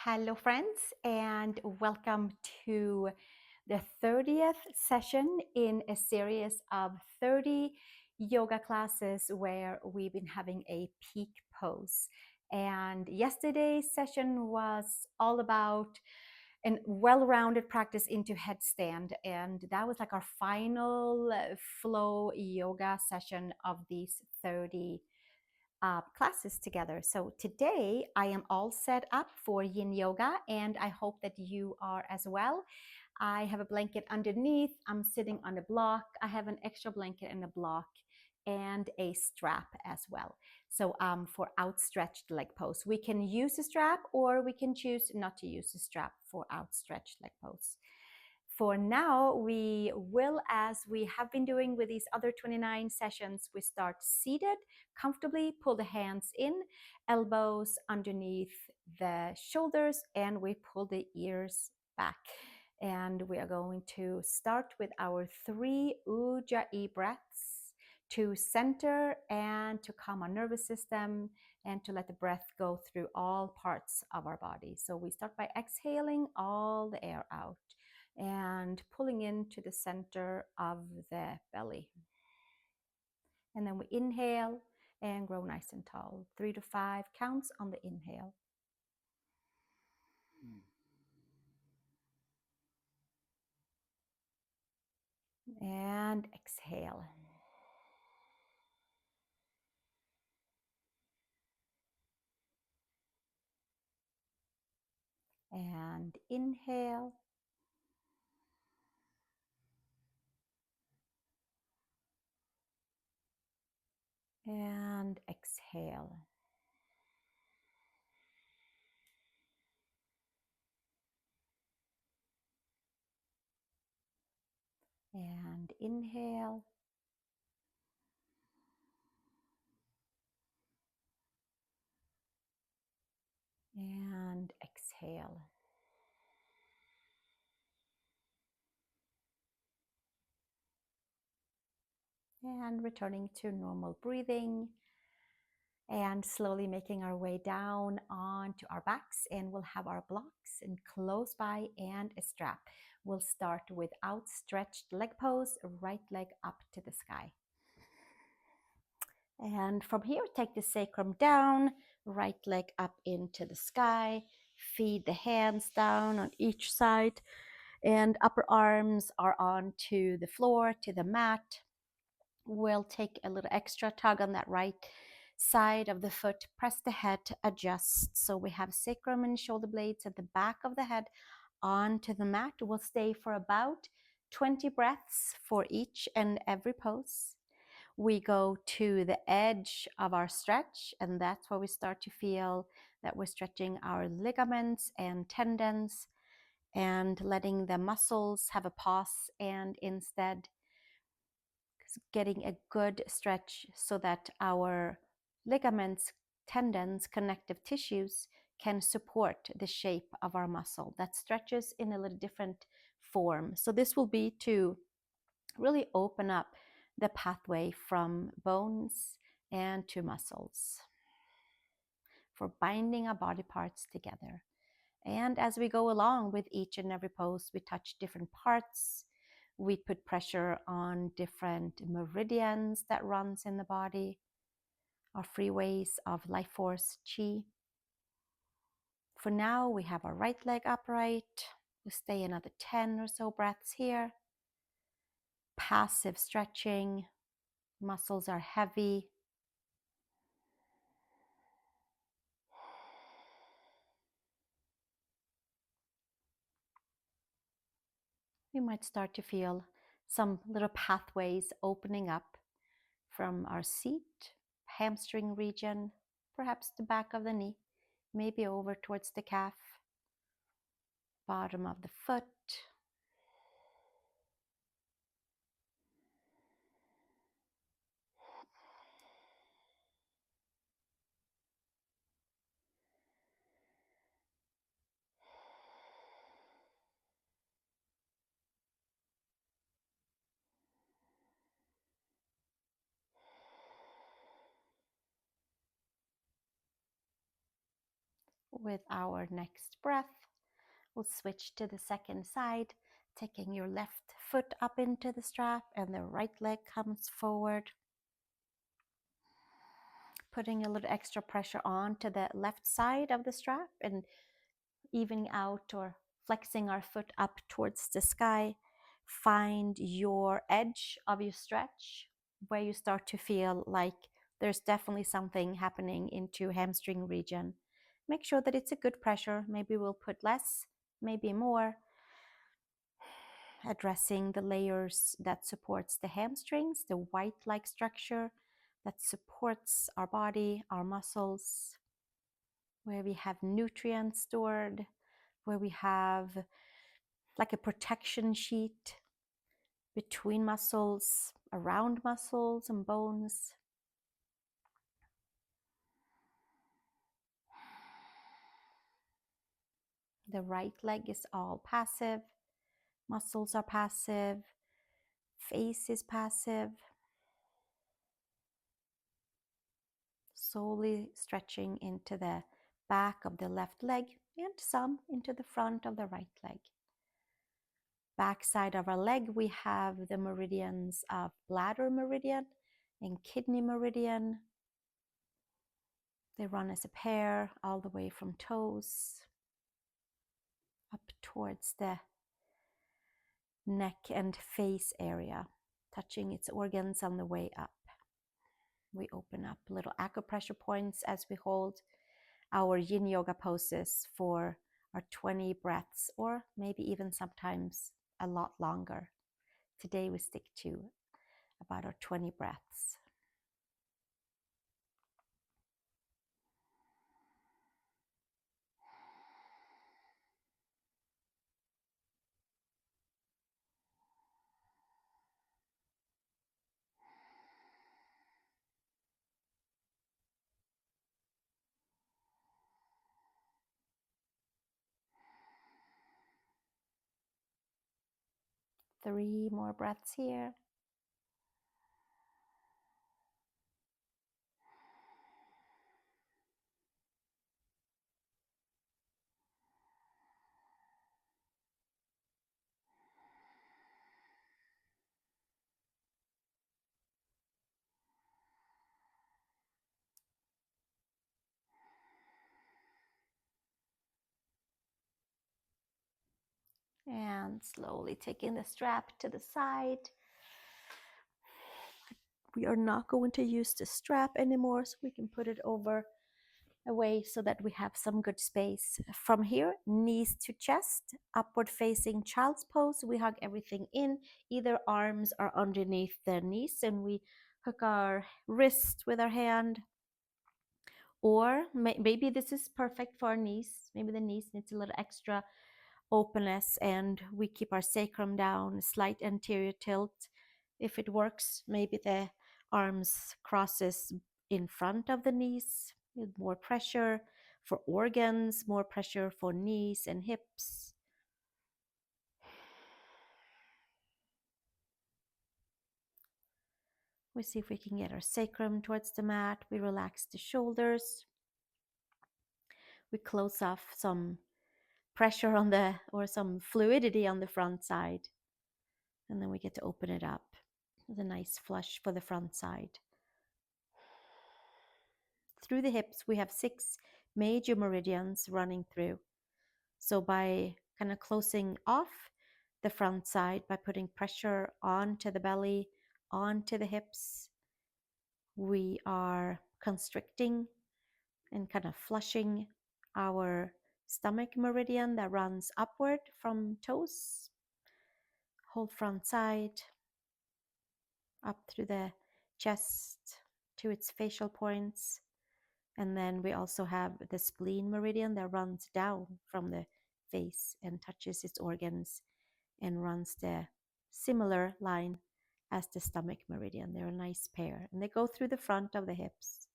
Hello, friends, and welcome to the 30th session in a series of 30 yoga classes where we've been having a peak pose. And yesterday's session was all about a well-rounded practice into headstand, and that was like our final flow yoga session of these 30 classes together. So today I am all set up for yin yoga, and I hope that you are as well. I have a blanket underneath. I'm sitting on a block. I have an extra blanket and a block and a strap as well. So for outstretched leg pose, we can use a strap or we can choose not to use a strap for outstretched leg pose. For now, we will, as we have been doing with these other 29 sessions, we start seated comfortably, pull the hands in, elbows underneath the shoulders, and we pull the ears back. And we are going to start with our 3 Ujjayi breaths to center and to calm our nervous system and to let the breath go through all parts of our body. So we start by exhaling all the air out and pulling into the center of the belly. And then we inhale and grow nice and tall. 3 to 5 counts on the inhale. And exhale. And inhale. And exhale. And inhale. And exhale. And returning to normal breathing. And slowly making our way down onto our backs, and we'll have our blocks and close by and a strap. We'll start with outstretched leg pose, right leg up to the sky. And from here, take the sacrum down, right leg up into the sky, feed the hands down on each side, and upper arms are onto the floor, to the mat. We'll take a little extra tug on that right side of the foot, press the head, adjust. So we have sacrum and shoulder blades at the back of the head onto the mat. We'll stay for about 20 breaths for each and every pose. We go to the edge of our stretch, and that's where we start to feel that we're stretching our ligaments and tendons and letting the muscles have a pause, and instead getting a good stretch so that our ligaments, tendons, connective tissues can support the shape of our muscle that stretches in a little different form. So this will be to really open up the pathway from bones and to muscles for binding our body parts together. And as we go along with each and every pose, we touch different parts. We put pressure on different meridians that runs in the body, our freeways of life force, chi. For now, we have our right leg upright. We stay another 10 or so breaths here. Passive stretching. Muscles are heavy. We might start to feel some little pathways opening up from our seat, hamstring region, perhaps the back of the knee, maybe over towards the calf, bottom of the foot. With our next breath, we'll switch to the second side, taking your left foot up into the strap and the right leg comes forward. Putting a little extra pressure on to the left side of the strap and evening out or flexing our foot up towards the sky. Find your edge of your stretch where you start to feel like there's definitely something happening into hamstring region. Make sure that it's a good pressure. Maybe we'll put less, maybe more. Addressing the layers that supports the hamstrings, the white-like structure that supports our body, our muscles, where we have nutrients stored, where we have like a protection sheet between muscles, around muscles and bones. The right leg is all passive, muscles are passive, face is passive. Slowly stretching into the back of the left leg and some into the front of the right leg. Back side of our leg, we have the meridians of bladder meridian and kidney meridian. They run as a pair all the way from toes up towards the neck and face area, touching its organs on the way up. We open up little acupressure points as we hold our yin yoga poses for our 20 breaths, or maybe even sometimes a lot longer. Today we stick to about our 20 breaths. Three more breaths here. And slowly taking the strap to the side. We are not going to use the strap anymore, so we can put it over away so that we have some good space. From here, knees to chest, upward facing child's pose. We hug everything in, either arms are underneath the knees and we hook our wrist with our hand, or maybe this is perfect for our knees. Maybe the knees needs a little extra openness and we keep our sacrum down, slight anterior tilt. If it works, maybe the arms crosses in front of the knees with more pressure for organs, more pressure for knees and hips. We see if we can get our sacrum towards the mat. We relax the shoulders. We close off some pressure on the, or some fluidity on the front side. And then we get to open it up with a nice flush for the front side. Through the hips, we have 6 major meridians running through. So by kind of closing off the front side, by putting pressure onto the belly, onto the hips, we are constricting and kind of flushing our stomach meridian that runs upward from toes. Hold front side, up through the chest to its facial points. And then we also have the spleen meridian that runs down from the face and touches its organs and runs the similar line as the stomach meridian. They're a nice pair. And they go through the front of the hips,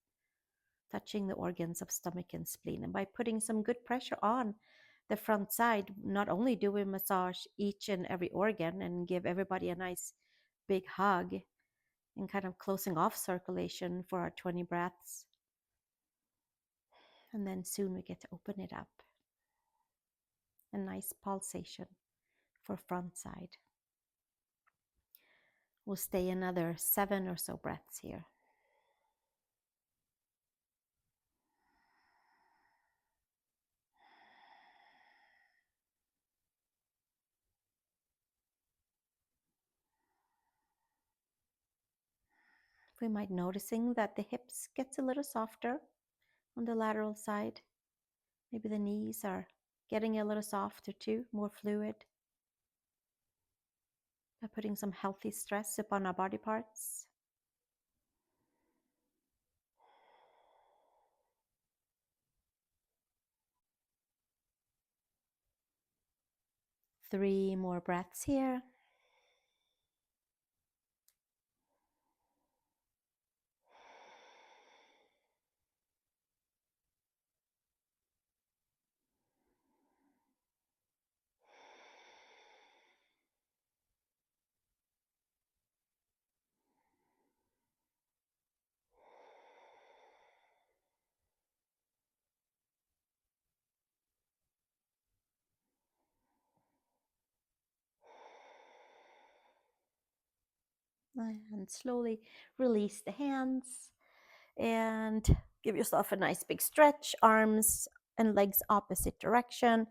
touching the organs of stomach and spleen. And by putting some good pressure on the front side, not only do we massage each and every organ and give everybody a nice big hug and kind of closing off circulation for our 20 breaths, And then soon we get to open it up. A nice pulsation for front side. We'll stay another 7 or so breaths here. We might noticing that the hips gets a little softer on the lateral side. Maybe the knees are getting a little softer too, more fluid. By putting some healthy stress upon our body parts. Three more breaths here. And slowly release the hands and give yourself a nice big stretch, arms and legs opposite direction.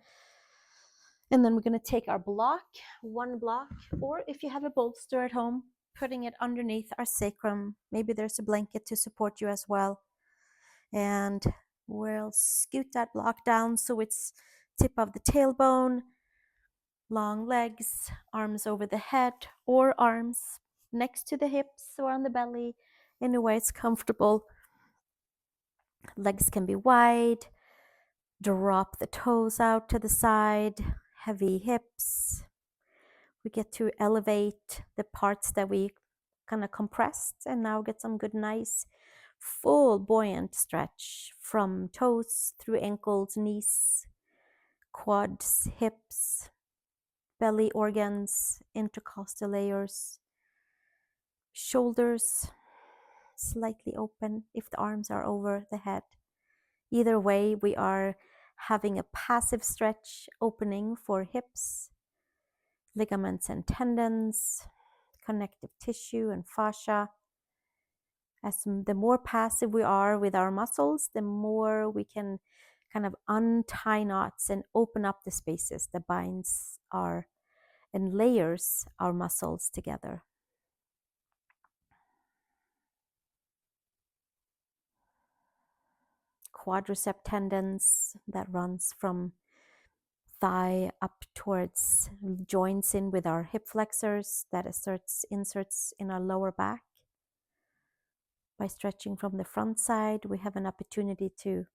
And then we're going to take our block, one block, or if you have a bolster at home, putting it underneath our sacrum. Maybe there's a blanket to support you as well. And we'll scoot that block down so it's tip of the tailbone, long legs, arms over the head, or arms next to the hips or on the belly, in a way it's comfortable. Legs can be wide. Drop the toes out to the side, heavy hips. We get to elevate the parts that we kind of compressed and now get some good, nice, full buoyant stretch from toes through ankles, knees, quads, hips, belly organs, intercostal layers, shoulders slightly open if the arms are over the head. Either way, we are having a passive stretch opening for hips, ligaments and tendons, connective tissue and fascia. As the more passive we are with our muscles, the more we can kind of untie knots and open up the spaces that binds our and layers our muscles together. Quadricep tendons that runs from thigh up towards joins in with our hip flexors that inserts in our lower back. By stretching from the front side, we have an opportunity to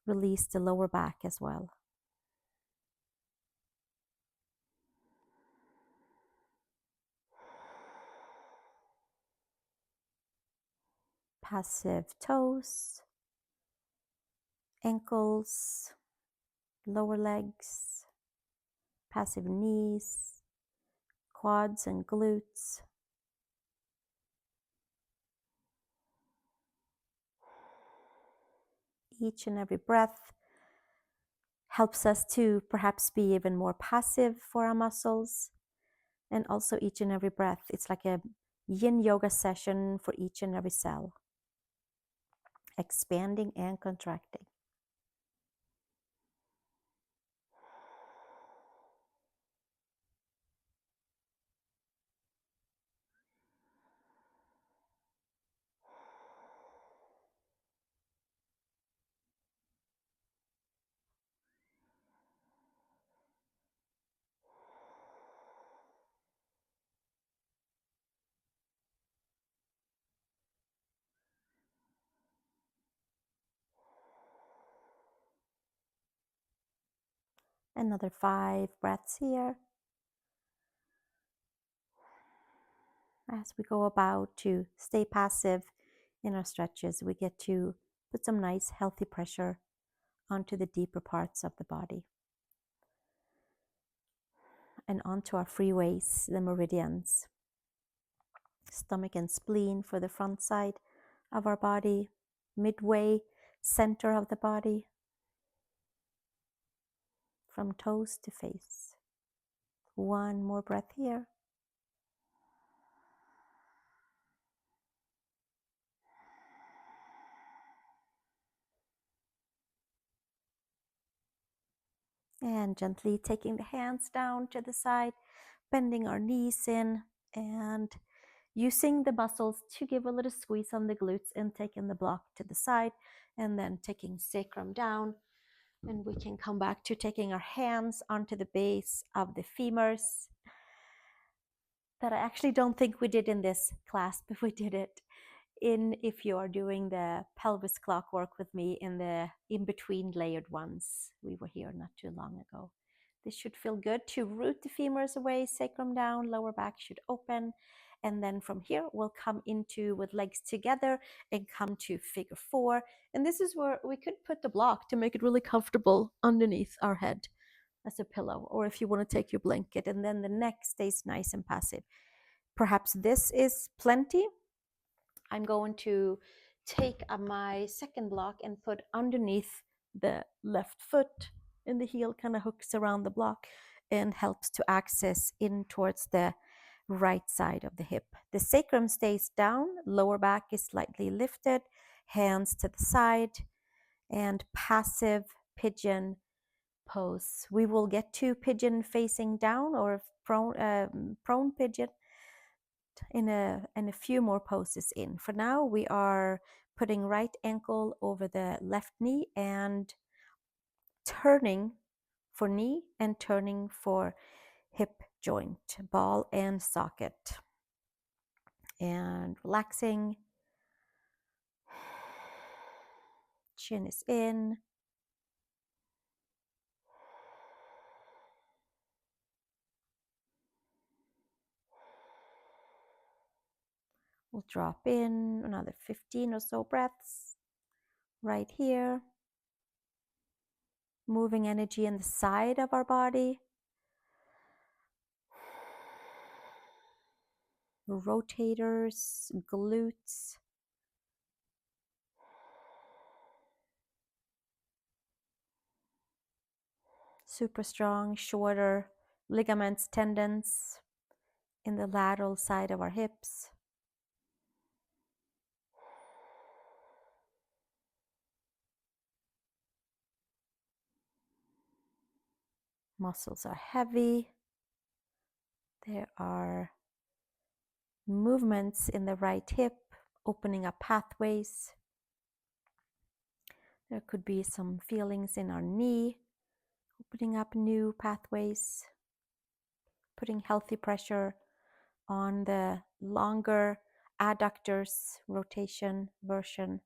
release the lower back as well. Passive toes, ankles, lower legs, passive knees, quads and glutes. Each and every breath helps us to perhaps be even more passive for our muscles. And also each and every breath, it's like a yin yoga session for each and every cell. Expanding and contracting. Another 5 breaths here. As we go about to stay passive in our stretches, we get to put some nice healthy pressure onto the deeper parts of the body and onto our freeways, the meridians. Stomach and spleen for the front side of our body, midway center of the body, from toes to face. One more breath here. And gently taking the hands down to the side, bending our knees in, and using the muscles to give a little squeeze on the glutes and taking the block to the side, and then taking sacrum down. And we can come back to taking our hands onto the base of the femurs. That I actually don't think we did in this class, but we did it if you are doing the pelvis clock work with me in the in-between layered ones. We were here not too long ago. This should feel good to root the femurs away, sacrum down, lower back should open. And then from here, we'll come into with legs together and come to figure 4. And this is where we could put the block to make it really comfortable underneath our head as a pillow, or if you want to take your blanket, and then the neck stays nice and passive. Perhaps this is plenty. I'm going to take my second block and put underneath the left foot, and the heel kind of hooks around the block and helps to access in towards the right side of the hip. The sacrum stays down, lower back is slightly lifted, hands to the side, and passive pigeon pose. We will get to pigeon facing down or prone pigeon in a few more poses in. For now, we are putting right ankle over the left knee and turning for knee and turning for hip joint, ball and socket. And relaxing. Chin is in. We'll drop in another 15 or so breaths right here. Moving energy in the side of our body. Rotators, glutes. Super strong, shorter ligaments, tendons in the lateral side of our hips. Muscles are heavy. There are movements in the right hip, opening up pathways. There could be some feelings in our knee, opening up new pathways, putting healthy pressure on the longer adductors, rotation version.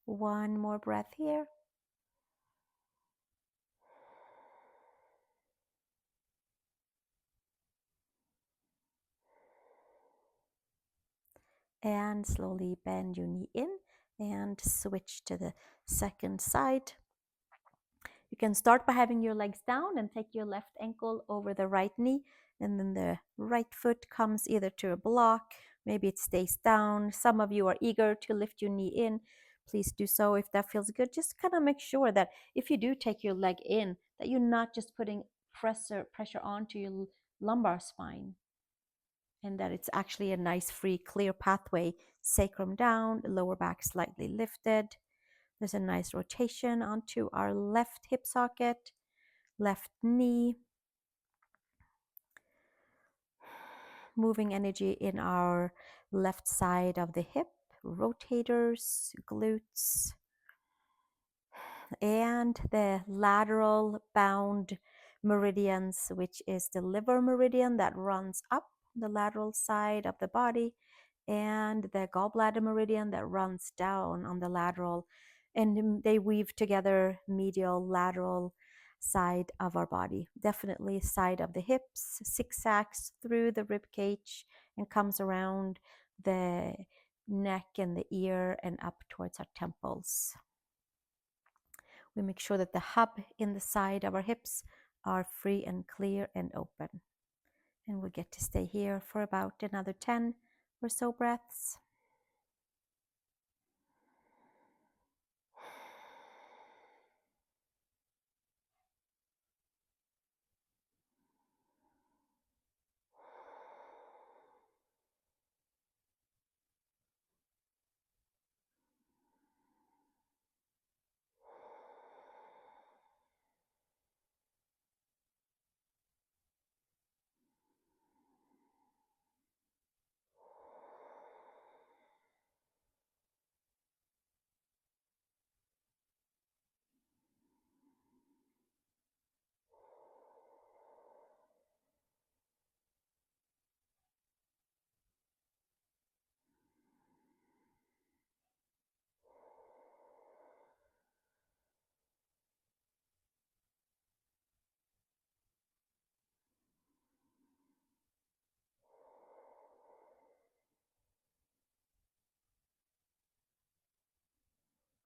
One more breath here. And slowly bend your knee in and switch to the second side. You can start by having your legs down and take your left ankle over the right knee, and then the right foot comes either to a block, maybe it stays down. Some of you are eager to lift your knee in. Please do so if that feels good. Just kind of make sure that if you do take your leg in, that you're not just putting pressure onto your lumbar spine, and that it's actually a nice, free, clear pathway. Sacrum down, lower back slightly lifted. There's a nice rotation onto our left hip socket, left knee. Moving energy in our left side of the hip, rotators, glutes, and the lateral bound meridians, which is the liver meridian that runs up the lateral side of the body, and the gallbladder meridian that runs down on the lateral, and they weave together medial lateral side of our body. Definitely side of the hips, zigzags through the rib cage and comes around the neck and the ear and up towards our temples. We make sure that the hub in the side of our hips are free and clear and open. And we'll get to stay here for about another 10 or so breaths.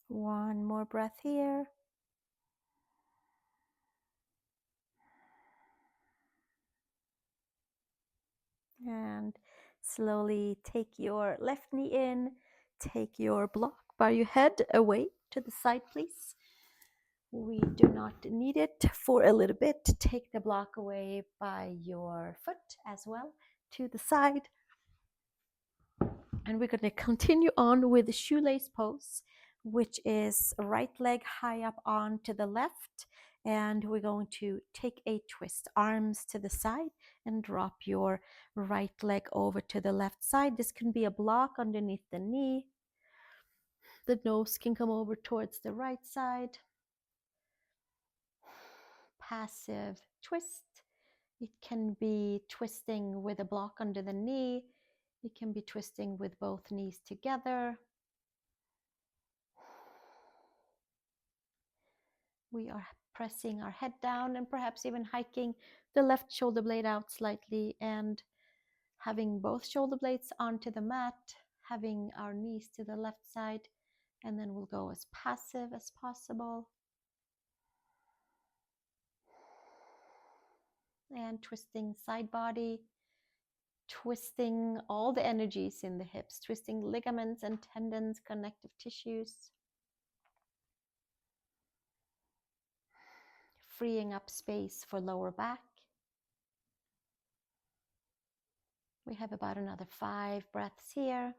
One more breath here. And slowly take your left knee in. Take your block by your head away to the side, please. We do not need it for a little bit. Take the block away by your foot as well to the side. And we're going to continue on with the shoelace pose, which is right leg high up onto the left. And we're going to take a twist, arms to the side, and drop your right leg over to the left side. This can be a block underneath the knee. The nose can come over towards the right side. Passive twist. It can be twisting with a block under the knee. It can be twisting with both knees together. We are pressing our head down and perhaps even hiking the left shoulder blade out slightly and having both shoulder blades onto the mat, having our knees to the left side, and then we'll go as passive as possible. And twisting side body, twisting all the energies in the hips, twisting ligaments and tendons, connective tissues. Freeing up space for lower back. We have about another 5 breaths here.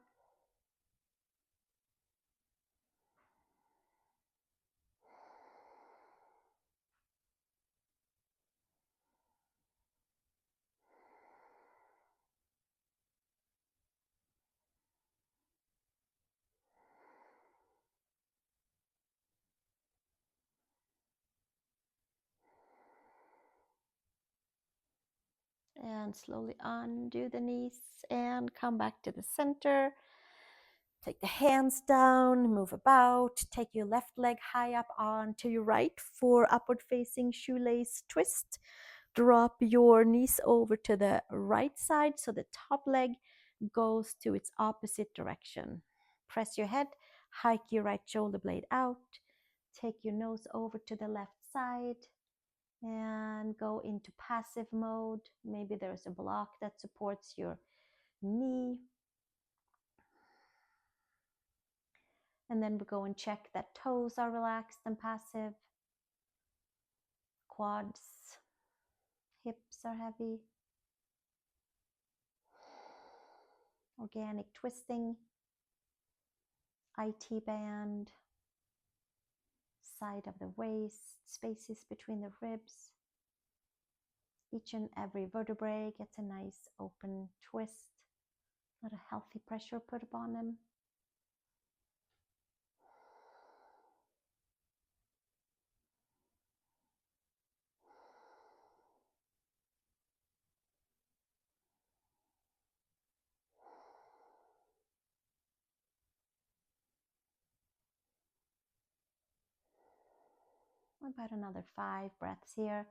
And slowly undo the knees and come back to the center. Take the hands down, move about. Take your left leg high up onto your right for upward facing shoelace twist. Drop your knees over to the right side so the top leg goes to its opposite direction. Press your head, hike your right shoulder blade out. Take your nose over to the left side and go into passive mode. Maybe there's a block that supports your knee. And then we go and check that toes are relaxed and passive. Quads, hips are heavy. Organic twisting. IT band. Side of the waist, spaces between the ribs. Each and every vertebrae gets a nice open twist. Not a healthy pressure put upon them. About another 5 breaths here,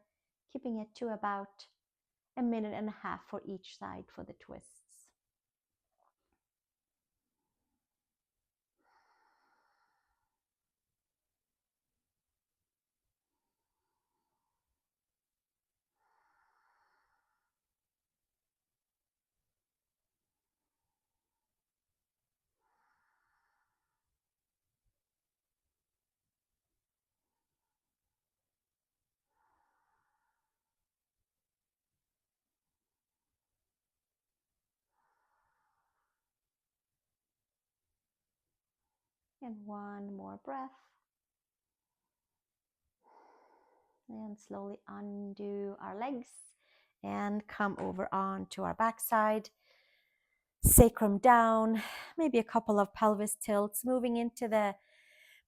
keeping it to about 1.5 minutes for each side for the twists. And one more breath. And slowly undo our legs and come over onto our backside. Sacrum down, maybe a couple of pelvis tilts, moving into the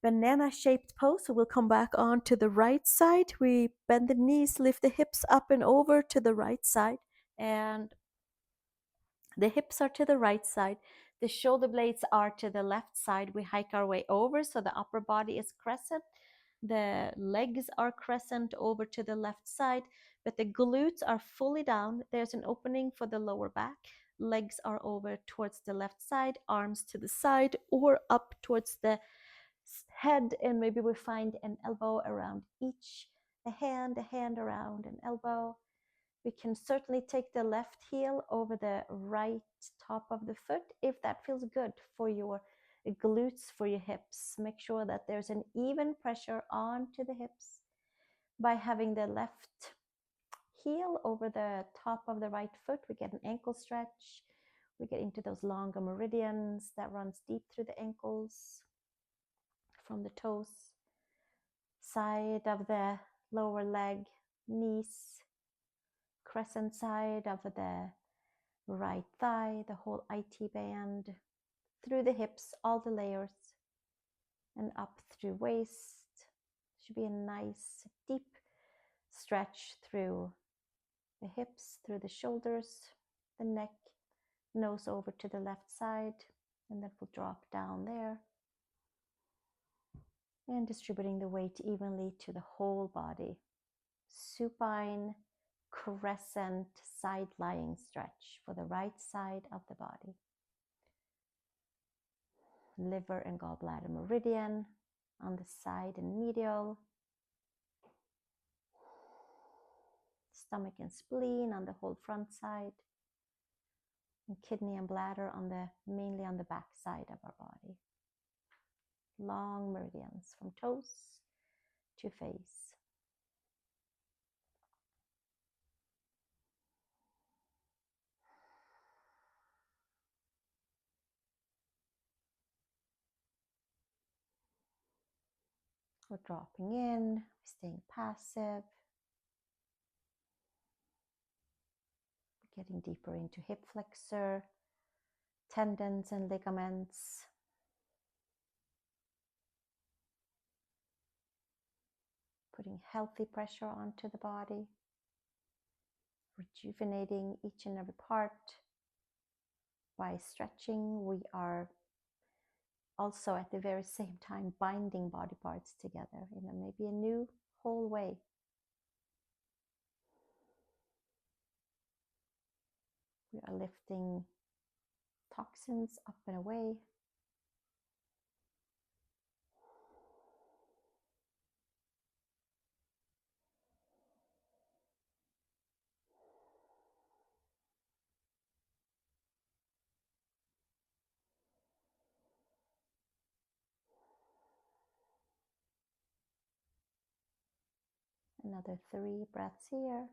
banana shaped pose. So we'll come back on to the right side. We bend the knees, lift the hips up and over to the right side, and the hips are to the right side. The shoulder blades are to the left side. We hike our way over so the upper body is crescent. The legs are crescent over to the left side, but the glutes are fully down. There's an opening for the lower back. Legs are over towards the left side, arms to the side or up towards the head, and maybe we find an elbow around each, a hand around an elbow. We can certainly take the left heel over the right top of the foot if that feels good for your glutes, for your hips. Make sure that there's an even pressure onto the hips by having the left heel over the top of the right foot. We get an ankle stretch. We get into those longer meridians that runs deep through the ankles from the toes, side of the lower leg, knees, crescent side of the right thigh, the whole IT band, through the hips, all the layers, and up through waist. Should be a nice deep stretch through the hips, through the shoulders, the neck, nose over to the left side, and then we'll drop down there. And distributing the weight evenly to the whole body. Supine crescent side lying stretch for the right side of the body. Liver and gallbladder meridian on the side and medial. Stomach and spleen on the whole front side. And kidney and bladder on the mainly on the back side of our body. Long meridians from toes to face. We're dropping in, staying passive. Getting deeper into hip flexor, tendons and ligaments. Putting healthy pressure onto the body. Rejuvenating each and every part. By stretching, we are also at the very same time binding body parts together in maybe a new whole way. We are lifting toxins up and away. Another 3 breaths here.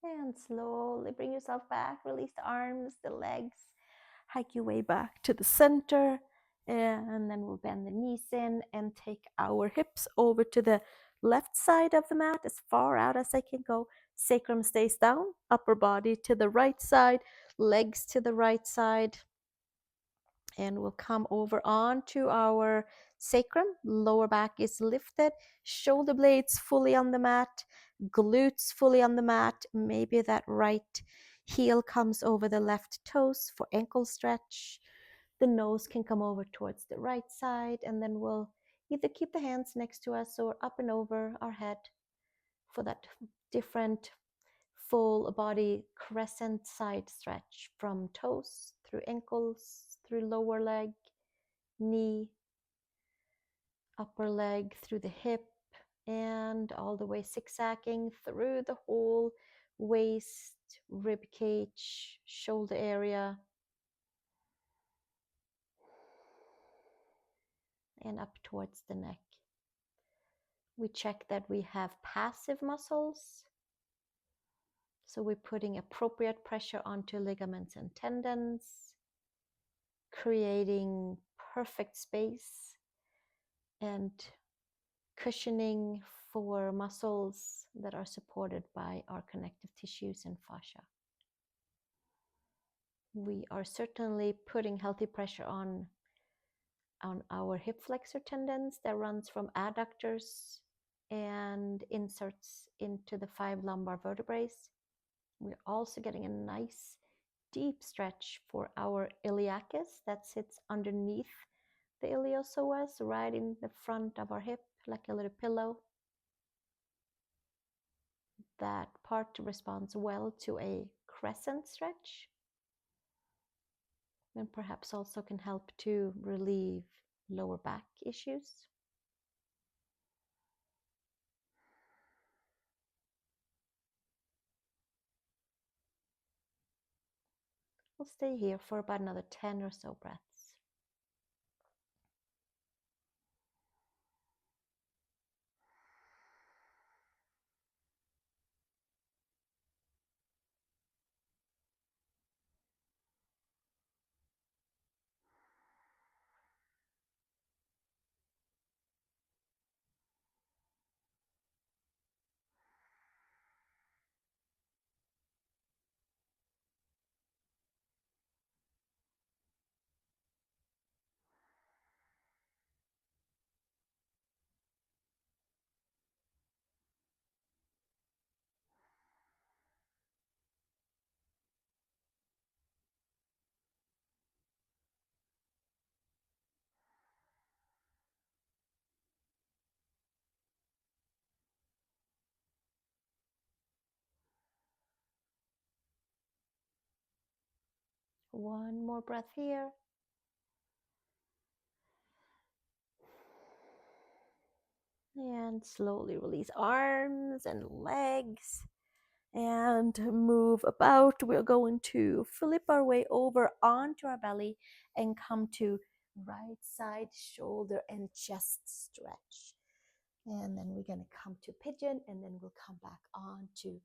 And slowly bring yourself back. Release the arms, the legs. Hike your way back to the center. And then we'll bend the knees in and take our hips over to the left side of the mat, as far out as I can go. Sacrum stays down, upper body to the right side, legs to the right side. And we'll come over onto our sacrum. Lower back is lifted, shoulder blades fully on the mat, glutes fully on the mat. Maybe that right heel comes over the left toes for ankle stretch. The nose can come over towards the right side, and then we'll either keep the hands next to us or up and over our head for that different full body crescent side stretch from toes through ankles, through lower leg, knee, upper leg, through the hip, and all the way zigzagging through the whole waist, rib cage, shoulder area, and up towards the neck. We check that we have passive muscles. So we're putting appropriate pressure onto ligaments and tendons, creating perfect space and cushioning for muscles that are supported by our connective tissues and fascia. We are certainly putting healthy pressure on our hip flexor tendons that runs from adductors and inserts into the 5 lumbar vertebrae. We're also getting a nice deep stretch for our iliacus that sits underneath the iliopsoas, right in the front of our hip, like a little pillow. That part responds well to a crescent stretch, and perhaps also can help to relieve lower back issues. We'll stay here for about another 10 or so breaths. One more breath here. And slowly release arms and legs and move about. We're going to flip our way over onto our belly and come to right side shoulder and chest stretch. And then we're going to come to pigeon, and then we'll come back on to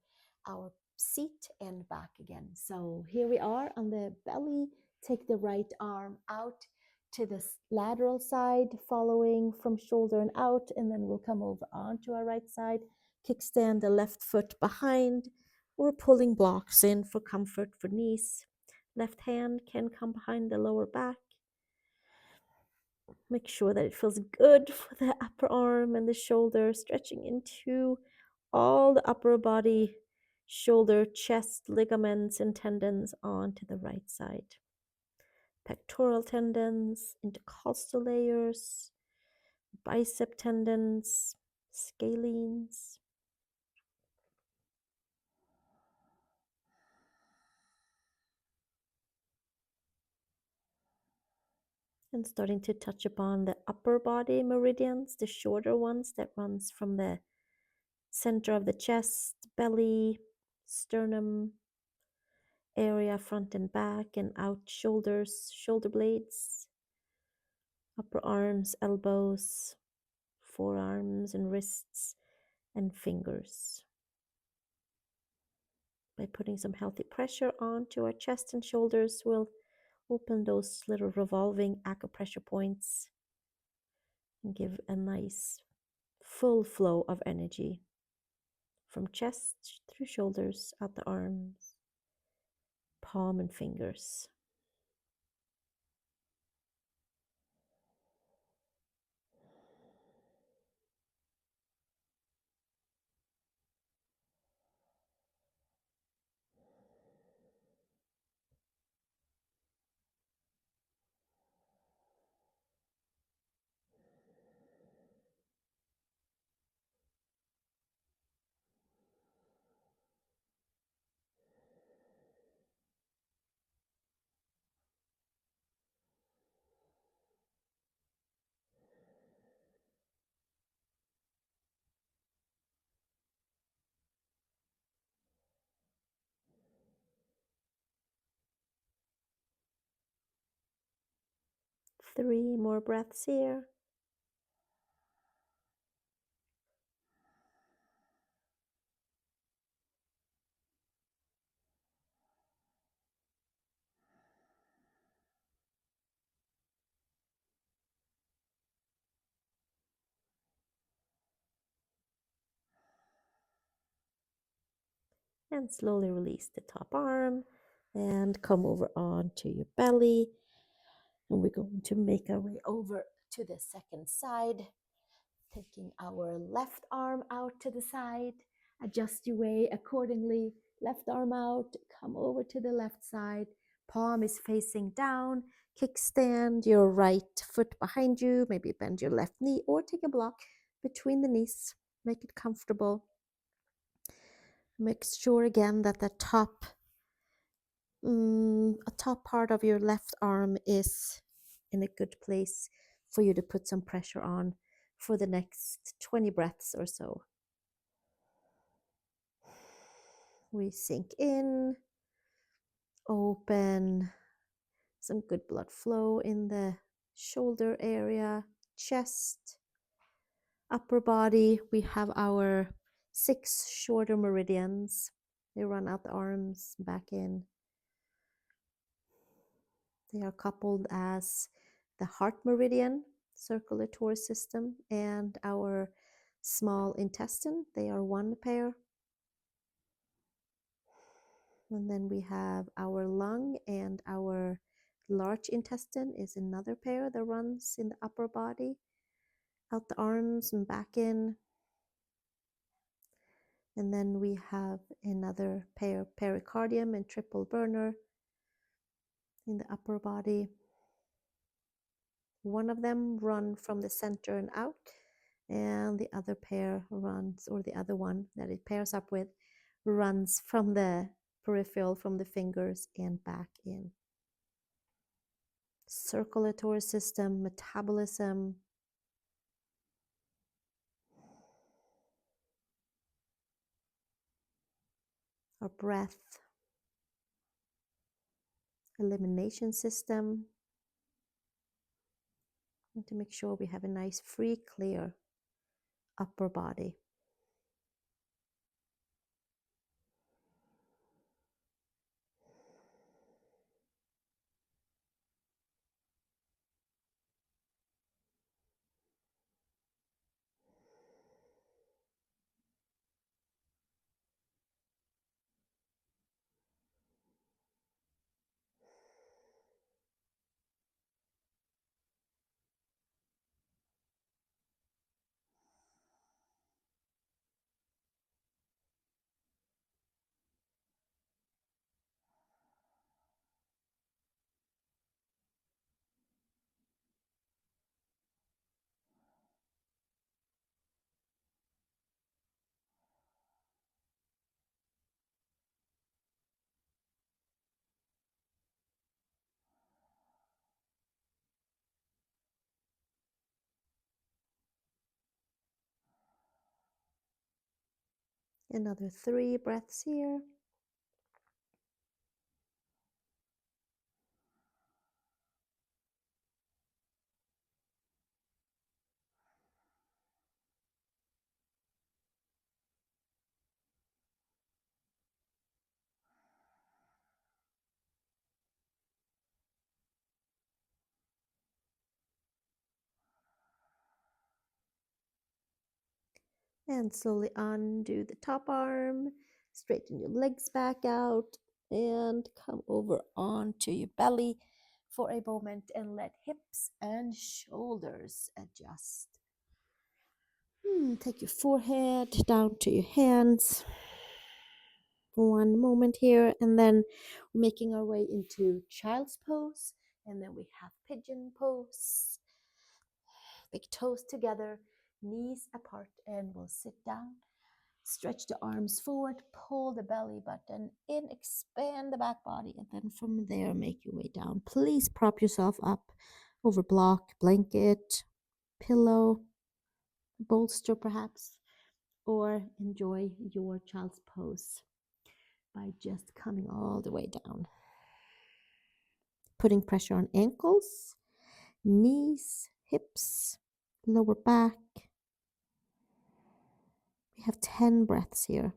our seat and back again. So here we are on the belly. Take the right arm out to the lateral side, following from shoulder and out, and then we'll come over onto our right side. Kickstand the left foot behind. We're pulling blocks in for comfort for knees. Left hand can come behind the lower back. Make sure that it feels good for the upper arm and the shoulder, stretching into all the upper body, shoulder, chest, ligaments, and tendons onto the right side. Pectoral tendons, intercostal layers, bicep tendons, scalenes. And starting to touch upon the upper body meridians, the shorter ones that runs from the center of the chest, belly, sternum area, front and back, and out shoulders, shoulder blades, upper arms, elbows, forearms and wrists, and fingers. By putting some healthy pressure onto our chest and shoulders, we'll open those little revolving acupressure points and give a nice full flow of energy from chest through shoulders, out the arms, palm and fingers. 3 more breaths here. And slowly release the top arm and come over onto your belly. And we're going to make our way over to the second side, taking our left arm out to the side. Adjust your weight accordingly. Left arm out, come over to the left side. Palm is facing down. Kickstand your right foot behind you. Maybe bend your left knee or take a block between the knees. Make it comfortable. Make sure again that the top part of your left arm is in a good place for you to put some pressure on for the next 20 breaths or so. We sink in, open, some good blood flow in the shoulder area, chest, upper body. We have our 6 shorter meridians. They run out the arms, back in. They are coupled as the heart meridian, circulatory system, and our small intestine. They are one pair. And then we have our lung and our large intestine is another pair that runs in the upper body, out the arms and back in. And then we have another pair, pericardium and triple burner in the upper body. One of them run from the center and out, and the other pair runs, or the other one that it pairs up with, runs from the peripheral, from the fingers and back in. Circulatory system, metabolism, our breath, elimination system, and to make sure we have a nice, free, clear upper body. Another 3 breaths here. And slowly undo the top arm, straighten your legs back out, and come over onto your belly for a moment and let hips and shoulders adjust. Take your forehead down to your hands. One moment here, and then making our way into child's pose, and then we have pigeon pose. Big toes together, knees apart, and we'll sit down. Stretch the arms forward, pull the belly button in, expand the back body, and then from there, make your way down. Please prop yourself up over block, blanket, pillow, bolster perhaps, or enjoy your child's pose by just coming all the way down. Putting pressure on ankles, knees, hips, lower back. We have 10 breaths here.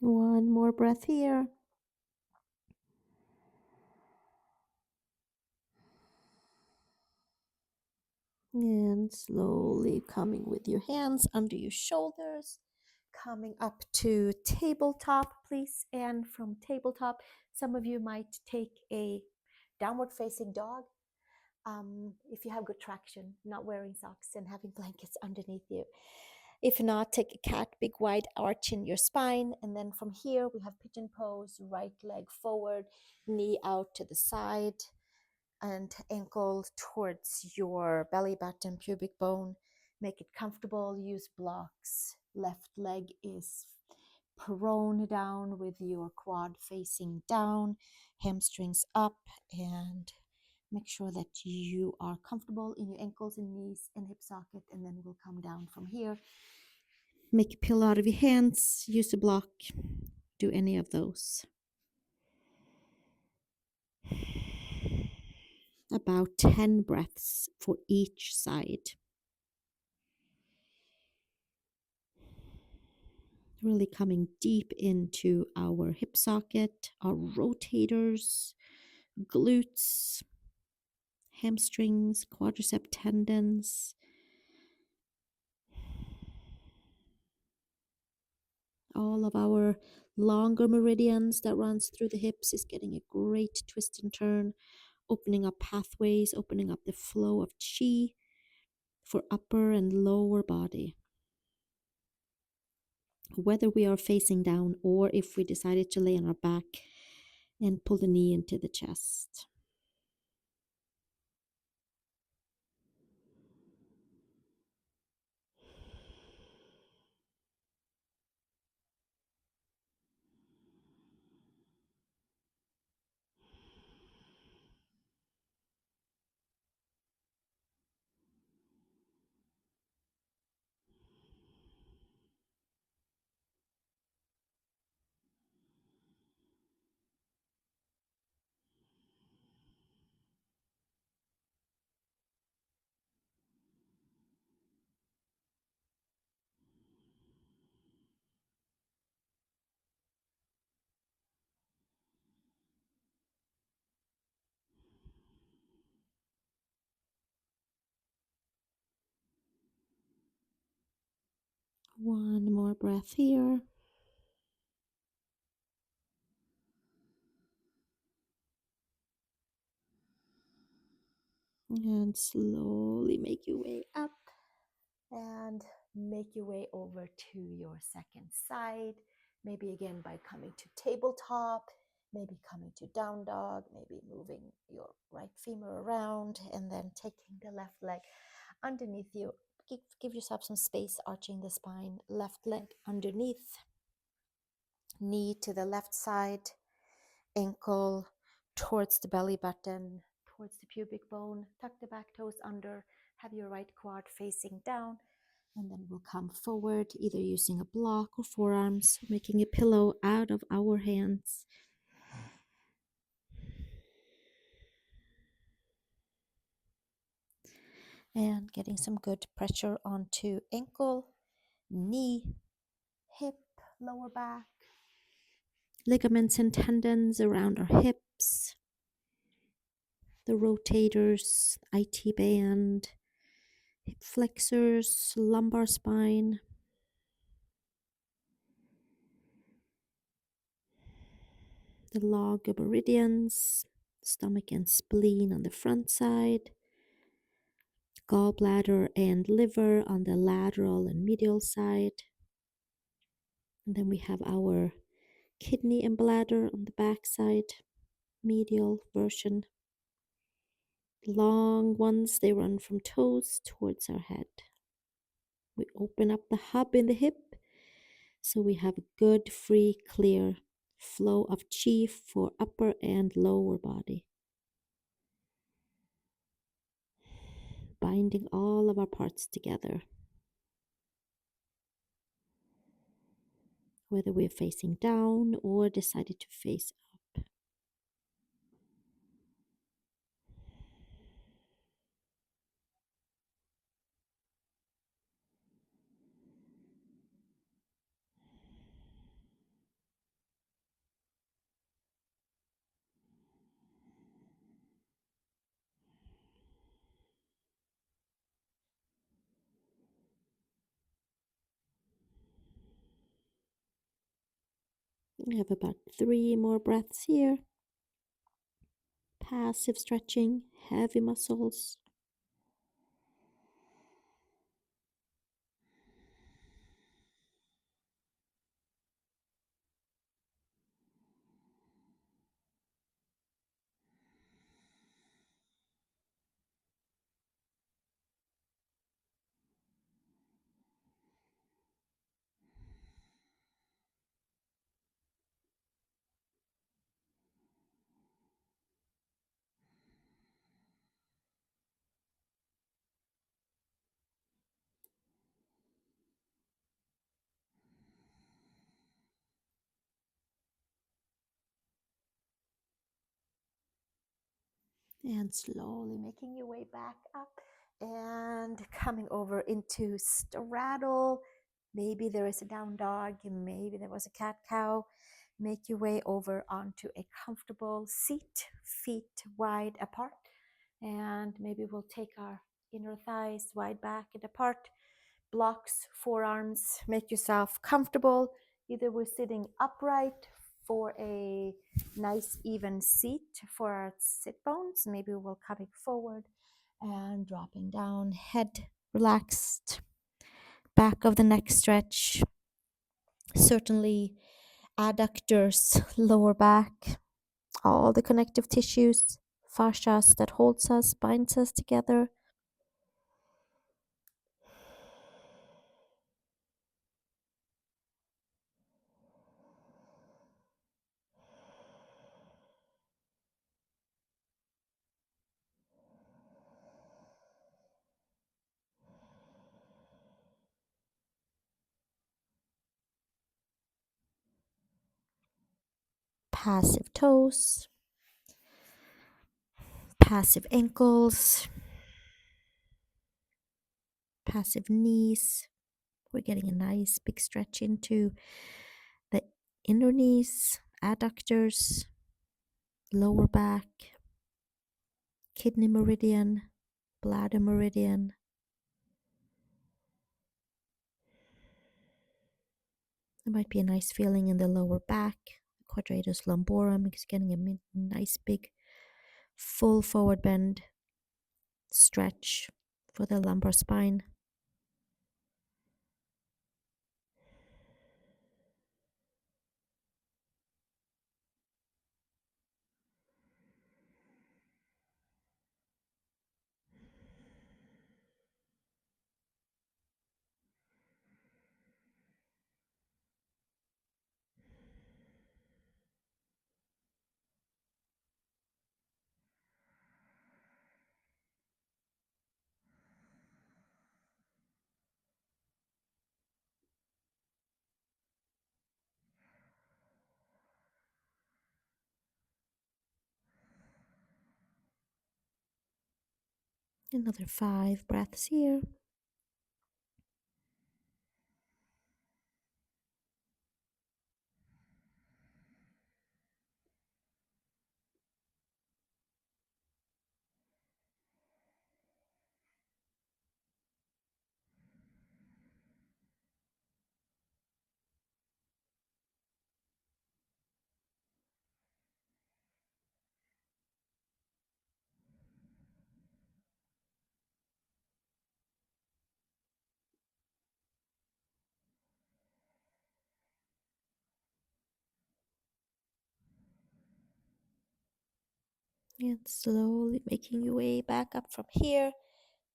One more breath here. And slowly coming with your hands under your shoulders, coming up to tabletop, please. And from tabletop, some of you might take a downward facing dog. If you have good traction, not wearing socks and having blankets underneath you. If not, take a cat, big wide arch in your spine. And then from here, we have pigeon pose, right leg forward, knee out to the side, and ankle towards your belly button, pubic bone. Make it comfortable, use blocks. Left leg is prone down with your quad facing down, hamstrings up, and make sure that you are comfortable in your ankles and knees and hip socket, and then we'll come down from here. Make a pillow out of your hands, use a block, do any of those. About 10 breaths for each side. Really coming deep into our hip socket, our rotators, glutes, hamstrings, quadricep tendons. All of our longer meridians that runs through the hips is getting a great twist and turn, opening up pathways, opening up the flow of chi for upper and lower body. Whether we are facing down or if we decided to lay on our back and pull the knee into the chest. One more breath here. And slowly make your way up and make your way over to your second side. Maybe again by coming to tabletop, maybe coming to down dog, maybe moving your right femur around and then taking the left leg underneath you. Give yourself some space, arching the spine, left leg underneath, knee to the left side, ankle towards the belly button, towards the pubic bone, tuck the back toes under, have your right quad facing down, and then we'll come forward, either using a block or forearms, making a pillow out of our hands. And getting some good pressure onto ankle, knee, hip, lower back, ligaments and tendons around our hips, the rotators, IT band, hip flexors, lumbar spine, the log of meridians, stomach and spleen on the front side, gallbladder and liver on the lateral and medial side. And then we have our kidney and bladder on the back side, medial version. Long ones, they run from toes towards our head. We open up the hub in the hip so we have a good, free, clear flow of chi for upper and lower body, binding all of our parts together. Whether we're facing down or decided to face up. We have about 3 more breaths here. Passive stretching, heavy muscles. And slowly making your way back up and coming over into straddle. Maybe there is a down dog, maybe there was a cat cow. Make your way over onto a comfortable seat, feet wide apart. And maybe we'll take our inner thighs wide back and apart, blocks, forearms. Make yourself comfortable. Either we're sitting upright for a nice even seat for our sit bones. Maybe we're coming forward and dropping down, head relaxed, back of the neck stretch. Certainly adductors, lower back, all the connective tissues, fascias that holds us, binds us together. Passive toes, passive ankles, passive knees. We're getting a nice big stretch into the inner knees, adductors, lower back, kidney meridian, bladder meridian. There might be a nice feeling in the lower back, quadratus lumborum, because getting a nice big full forward bend stretch for the lumbar spine. Another 5 breaths here. And slowly making your way back up from here.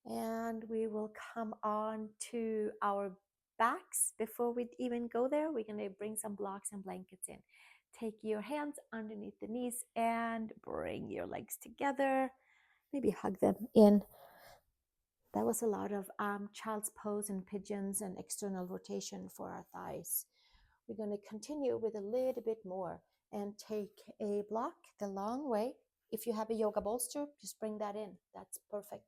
And we will come on to our backs. Before we even go there, we're going to bring some blocks and blankets in. Take your hands underneath the knees and bring your legs together. Maybe hug them in. That was a lot of child's pose and pigeons and external rotation for our thighs. We're going to continue with a little bit more and take a block the long way. If you have a yoga bolster, just bring that in. That's perfect.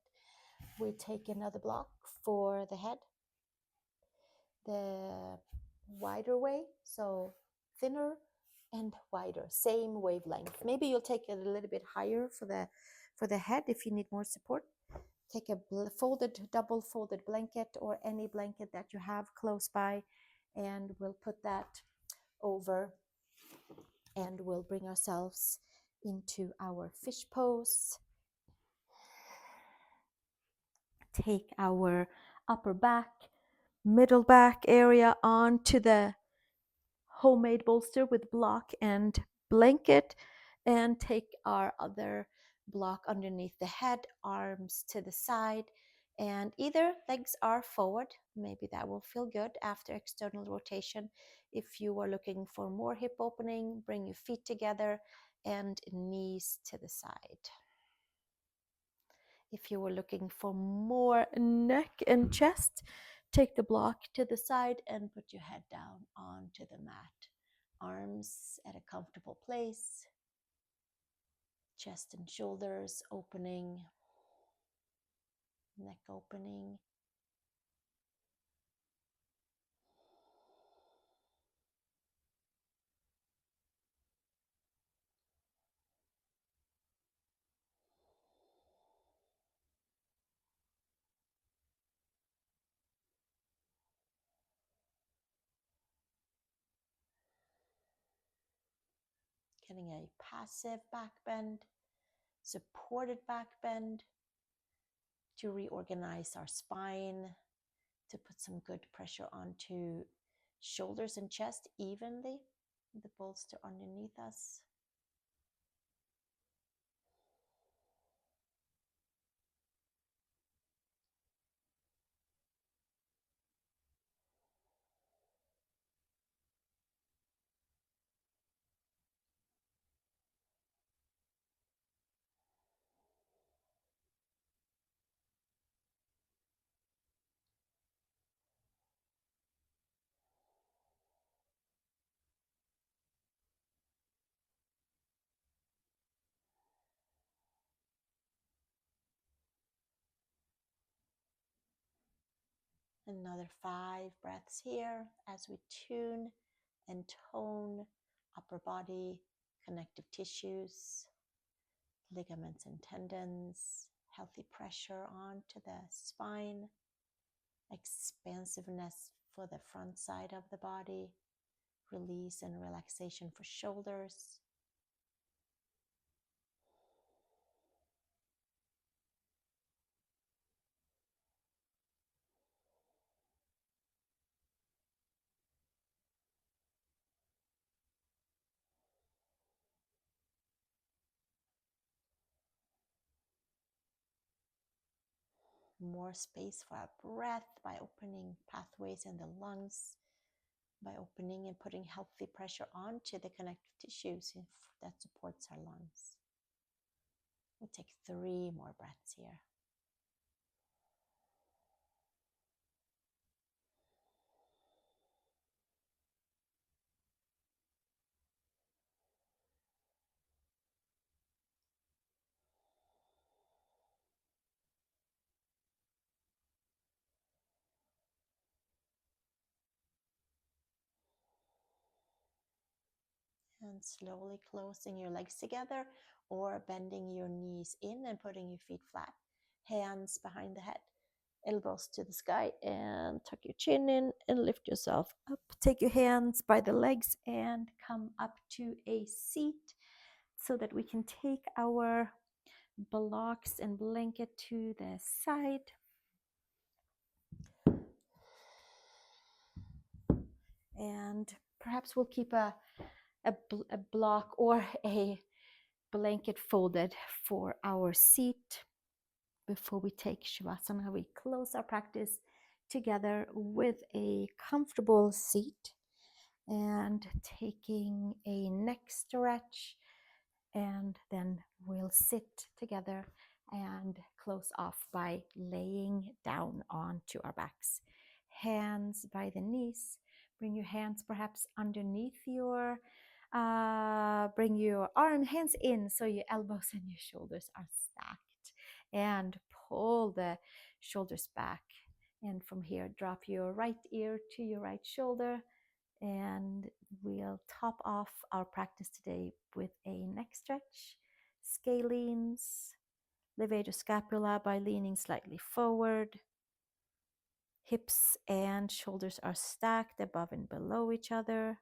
We take another block for the head, the wider way, so thinner and wider, same wavelength. Maybe you'll take it a little bit higher for the head if you need more support. Take a double folded blanket or any blanket that you have close by, and we'll put that over, and we'll bring ourselves into our fish pose. Take our upper back, middle back area onto the homemade bolster with block and blanket, and take our other block underneath the head, arms to the side, and either legs are forward. Maybe that will feel good after external rotation. If you are looking for more hip opening, bring your feet together and knees to the side. If you were looking for more neck and chest, take the block to the side and put your head down onto the mat. Arms at a comfortable place, chest and shoulders opening, neck opening. Getting a passive back bend, supported back bend to reorganize our spine, to put some good pressure onto shoulders and chest evenly, the bolster underneath us. Another 5 breaths here as we tune and tone upper body, connective tissues, ligaments and tendons, healthy pressure onto the spine, expansiveness for the front side of the body, release and relaxation for shoulders. More space for our breath by opening pathways in the lungs, by opening and putting healthy pressure onto the connective tissues if that supports our lungs. We'll take 3 more breaths here. And slowly closing your legs together or bending your knees in and putting your feet flat. Hands behind the head, elbows to the sky, and tuck your chin in and lift yourself up. Take your hands by the legs and come up to a seat so that we can take our blocks and blanket to the side. And perhaps we'll keep a block or a blanket folded for our seat. Before we take Savasana, we close our practice together with a comfortable seat and taking a neck stretch, and then we'll sit together and close off by laying down onto our backs. Hands by the knees. Bring your hands perhaps underneath your, bring your hands in so your elbows and your shoulders are stacked, and pull the shoulders back. And from here, drop your right ear to your right shoulder, and we'll top off our practice today with a neck stretch. Scalenes, levator scapula by leaning slightly forward. Hips and shoulders are stacked above and below each other.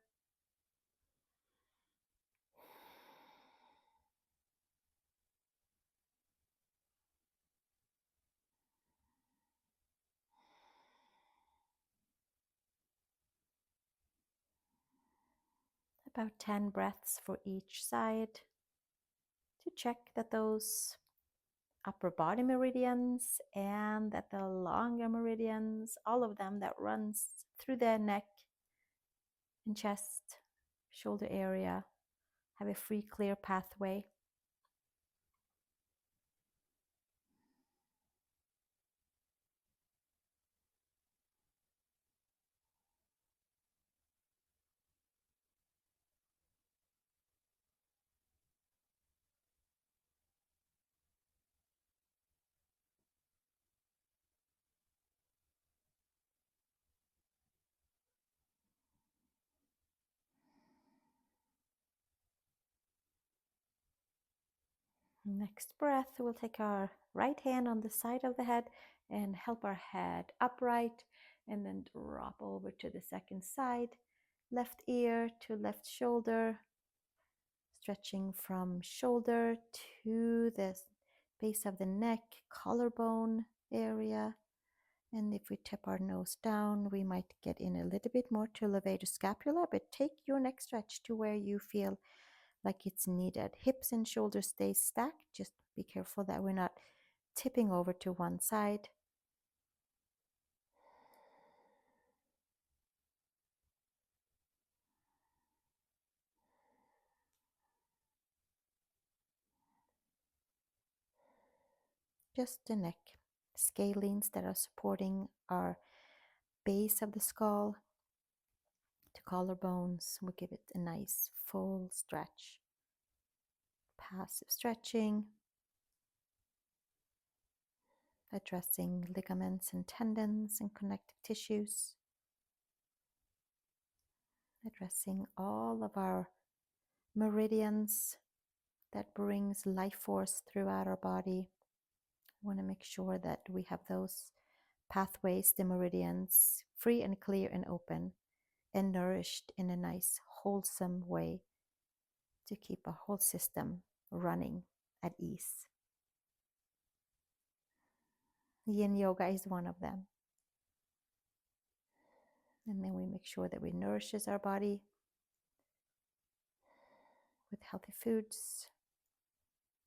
About 10 breaths for each side to check that those upper body meridians and that the longer meridians, all of them that runs through the neck and chest, shoulder area, have a free, clear pathway. Next breath, we'll take our right hand on the side of the head and help our head upright, and then drop over to the second side. Left ear to left shoulder, stretching from shoulder to the base of the neck, collarbone area. And if we tip our nose down, we might get in a little bit more to levator scapula, but take your neck stretch to where you feel like it's needed. Hips and shoulders stay stacked. Just be careful that we're not tipping over to one side. Just the neck. Scalenes that are supporting our base of the skull to collarbones will give it a nice full stretch. Passive stretching, addressing ligaments and tendons and connective tissues, addressing all of our meridians that brings life force throughout our body. We want to make sure that we have those pathways, the meridians, free and clear and open and nourished in a nice, wholesome way to keep our whole system running at ease. Yin yoga is one of them. And then we make sure that we nourishes our body with healthy foods.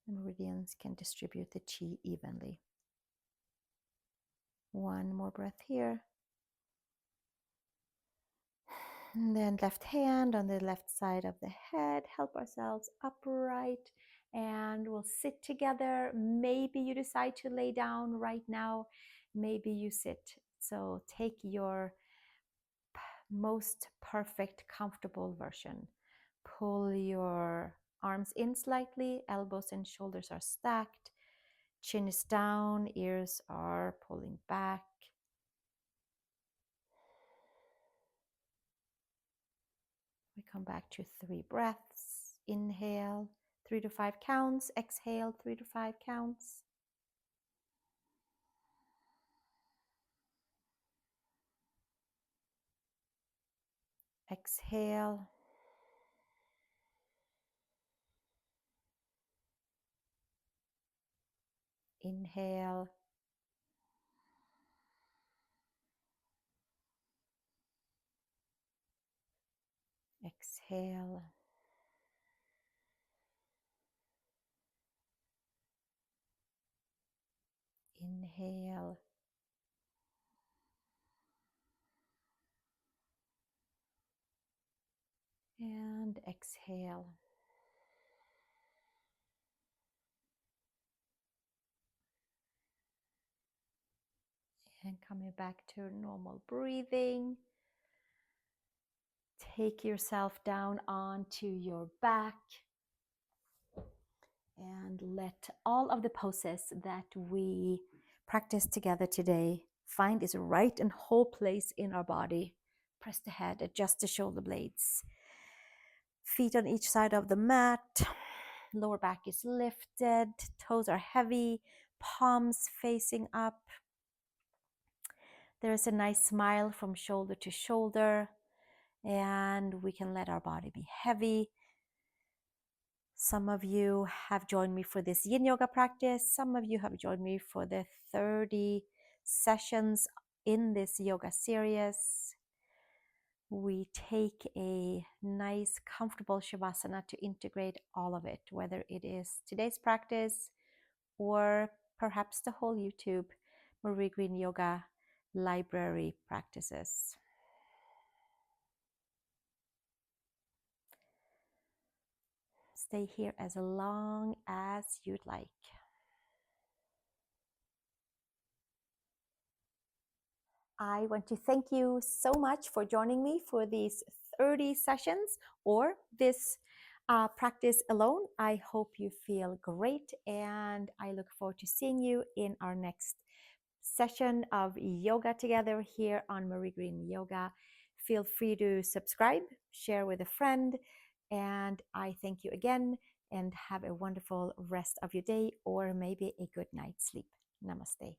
The meridians can distribute the chi evenly. One more breath here. And then left hand on the left side of the head. Help ourselves upright, and we'll sit together. Maybe you decide to lay down right now. Maybe you sit. So take your most perfect, comfortable version. Pull your arms in slightly. Elbows and shoulders are stacked. Chin is down. Ears are pulling back. We come back to 3 breaths. Inhale, 3 to 5 counts. Exhale, 3 to 5 counts. Exhale. Inhale. Exhale. Inhale. And exhale. And coming back to normal breathing. Take yourself down onto your back. And let all of the poses that we practice together today find its right and whole place in our body. Press the head, adjust the shoulder blades. Feet on each side of the mat. Lower back is lifted. Toes are heavy. Palms facing up. There's a nice smile from shoulder to shoulder. And we can let our body be heavy. Some of you have joined me for this yin yoga practice. Some of you have joined me for the 30 sessions in this yoga series. We take a nice, comfortable Savasana to integrate all of it, whether it is today's practice or perhaps the whole YouTube YinYoga Yoga library practices. Stay here as long as you'd like. I want to thank you so much for joining me for these 30 sessions or this practice alone. I hope you feel great, and I look forward to seeing you in our next session of yoga together here on Meridian Yoga. Feel free to subscribe, share with a friend, and I thank you again, and have a wonderful rest of your day or maybe a good night's sleep. Namaste.